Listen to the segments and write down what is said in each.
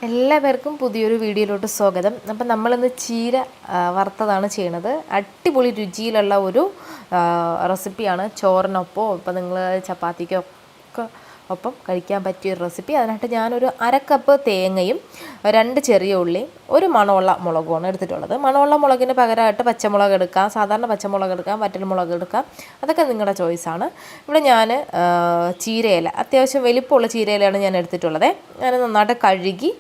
എല്ലാവർക്കും പുതിയൊരു വീഡിയോയിലോട്ട് സ്വാഗതം. അപ്പം നമ്മളിന്ന് ചീര വറുത്തതാണ് ചെയ്യണത്. അടിപൊളി രുചിയിലുള്ള ഒരു റെസിപ്പിയാണ്. ചോറിനൊപ്പം ഇപ്പം നിങ്ങൾ ചപ്പാത്തിക്കൊക്കെ ഒപ്പം കഴിക്കാൻ പറ്റിയൊരു റെസിപ്പി. അതിനായിട്ട് ഞാനൊരു 1/2 കപ്പ് തേങ്ങയും 2 ചെറിയ ഉള്ളിയും ഒരു മണമുള്ള മുളകുമാണ് എടുത്തിട്ടുള്ളത്. മണമുള്ള മുളകിന് പകരമായിട്ട് പച്ചമുളക് എടുക്കാം, സാധാരണ പച്ചമുളക് എടുക്കാം, വറ്റൽമുളക് എടുക്കാം, അതൊക്കെ നിങ്ങളുടെ ചോയ്സാണ്. ഇവിടെ ഞാൻ ചീരയില, അത്യാവശ്യം വലിപ്പമുള്ള ചീരയിലയാണ് ഞാൻ എടുത്തിട്ടുള്ളത്. ഞാൻ നന്നായിട്ട് കഴുകി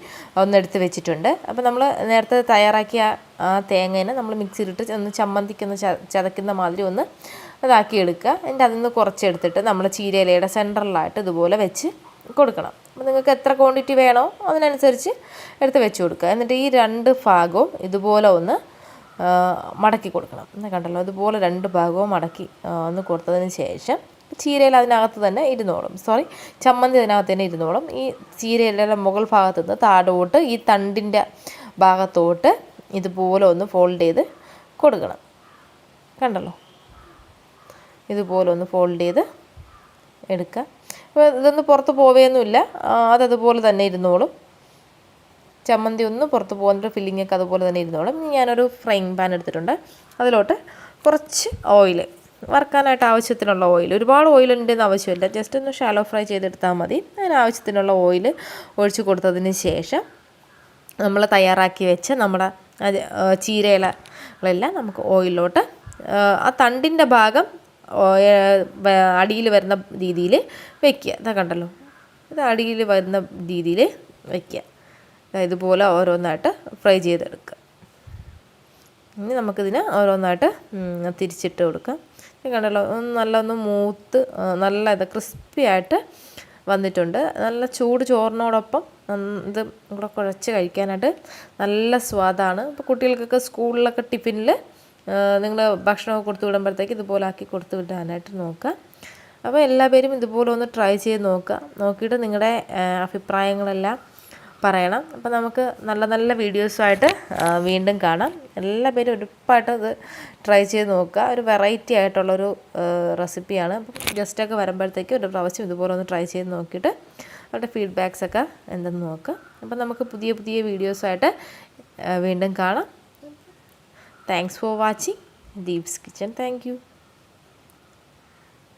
ഒന്നെടുത്ത് വെച്ചിട്ടുണ്ട്. അപ്പോൾ നമ്മൾ നേരത്തെ തയ്യാറാക്കിയ ആ തേങ്ങേനെ നമ്മൾ മിക്സിയിലിട്ട് ഒന്ന് ചമ്മന്തിക്കൊന്ന് ചതക്കുന്ന മാതിരി ഒന്ന് ഇതാക്കി എടുക്കുക. എന്നിട്ട് അതിൽ നിന്ന് കുറച്ചെടുത്തിട്ട് നമ്മൾ ചീരയിലയുടെ സെൻറ്ററിലായിട്ട് ഇതുപോലെ വെച്ച് കൊടുക്കണം. അപ്പോൾ നിങ്ങൾക്ക് എത്ര ക്വാണ്ടിറ്റി വേണോ അതിനനുസരിച്ച് എടുത്ത് വെച്ച് കൊടുക്കുക. എന്നിട്ട് ഈ 2 ഭാഗവും ഇതുപോലെ ഒന്ന് മടക്കി കൊടുക്കണം. എന്നാൽ കണ്ടല്ലോ, അതുപോലെ 2 ഭാഗവും മടക്കി ഒന്ന് കൊടുത്തതിന് ശേഷം ചീരയിൽ അതിനകത്ത് തന്നെ ഇരുന്നോളും. ചമ്മന്തി അതിനകത്ത് തന്നെ ഇരുന്നോളും. ഈ ചീരയിലെ മുകൾ ഭാഗത്തു നിന്ന് താഴോട്ട് ഈ തണ്ടിൻ്റെ ഭാഗത്തോട്ട് ഇതുപോലെ ഒന്ന് ഫോൾഡ് ചെയ്ത് കൊടുക്കണം. കണ്ടല്ലോ, ഇതുപോലെ ഒന്ന് ഫോൾഡ് ചെയ്ത് എടുക്കുക. അപ്പോൾ ഇതൊന്നും പുറത്ത് പോവുകയൊന്നുമില്ല, അതതുപോലെ തന്നെ ഇരുന്നോളും. ചമ്മന്തി ഒന്നും പുറത്ത് പോകുന്ന ഫില്ലിങ്ങൊക്കെ അതുപോലെ തന്നെ ഇരുന്നോളും. ഞാനൊരു ഫ്രൈങ് പാൻ എടുത്തിട്ടുണ്ട്. അതിലോട്ട് കുറച്ച് ഓയിൽ, വറുക്കാനായിട്ട് ആവശ്യത്തിനുള്ള ഓയിൽ, ഒരുപാട് ഓയിലിൻ്റെ ആവശ്യമില്ല, ജസ്റ്റ് ഒന്ന് ഷാലോ ഫ്രൈ ചെയ്തെടുത്താൽ മതി. അതിനാവശ്യത്തിനുള്ള ഓയിൽ ഒഴിച്ച് കൊടുത്തതിന് ശേഷം നമ്മൾ തയ്യാറാക്കി വെച്ച നമ്മുടെ ചീരയിലകളെല്ലാം നമുക്ക് ഓയിലോട്ട് ആ തണ്ടിൻ്റെ ഭാഗം അടിയിൽ വരുന്ന രീതിയിൽ വയ്ക്കുക. ഇതാ കണ്ടല്ലോ, ഇത് അടിയിൽ വരുന്ന രീതിയിൽ വയ്ക്കുക. ഇതുപോലെ ഓരോന്നായിട്ട് ഫ്രൈ ചെയ്തെടുക്കുക. ഇനി നമുക്കിതിന് ഓരോന്നായിട്ട് തിരിച്ചിട്ട് കൊടുക്കാം. കണ്ടല്ലോ, നല്ലൊന്ന് മൂത്ത് നല്ല ക്രിസ്പി ആയിട്ട് വന്നിട്ടുണ്ട്. നല്ല ചൂട് ചോറിനോടൊപ്പം ഇത് കൂടെ കുഴച്ച് കഴിക്കാനായിട്ട് നല്ല സ്വാദാണ്. ഇപ്പോൾ കുട്ടികൾക്കൊക്കെ സ്കൂളിലൊക്കെ ടിഫിനിൽ നിങ്ങൾ ഭക്ഷണമൊക്കെ കൊടുത്തു വിടുമ്പോഴത്തേക്ക് ഇതുപോലെ ആക്കി കൊടുത്തു വിടാനായിട്ട് നോക്കുക. അപ്പോൾ എല്ലാവരും ഇതുപോലെ ഒന്ന് ട്രൈ ചെയ്ത് നോക്കുക. നോക്കിയിട്ട് നിങ്ങളുടെ അഭിപ്രായങ്ങളെല്ലാം പറയണം. അപ്പോൾ നമുക്ക് നല്ല നല്ല വീഡിയോസുമായിട്ട് വീണ്ടും കാണാം. എല്ലാവരും ഉറപ്പായിട്ട് അത് ട്രൈ ചെയ്ത് നോക്കുക. ഒരു വെറൈറ്റി ആയിട്ടുള്ളൊരു റെസിപ്പിയാണ്. അപ്പം ഗസ്റ്റൊക്കെ വരുമ്പോഴത്തേക്ക് ഒരു പ്രാവശ്യം ഇതുപോലെ ഒന്ന് ട്രൈ ചെയ്ത് നോക്കിയിട്ട് അവരുടെ ഫീഡ്ബാക്സൊക്കെ എന്തെന്ന് നോക്കുക. അപ്പം നമുക്ക് പുതിയ പുതിയ വീഡിയോസായിട്ട് വീണ്ടും കാണാം. Thanks for watching Deep's kitchen. Thank you.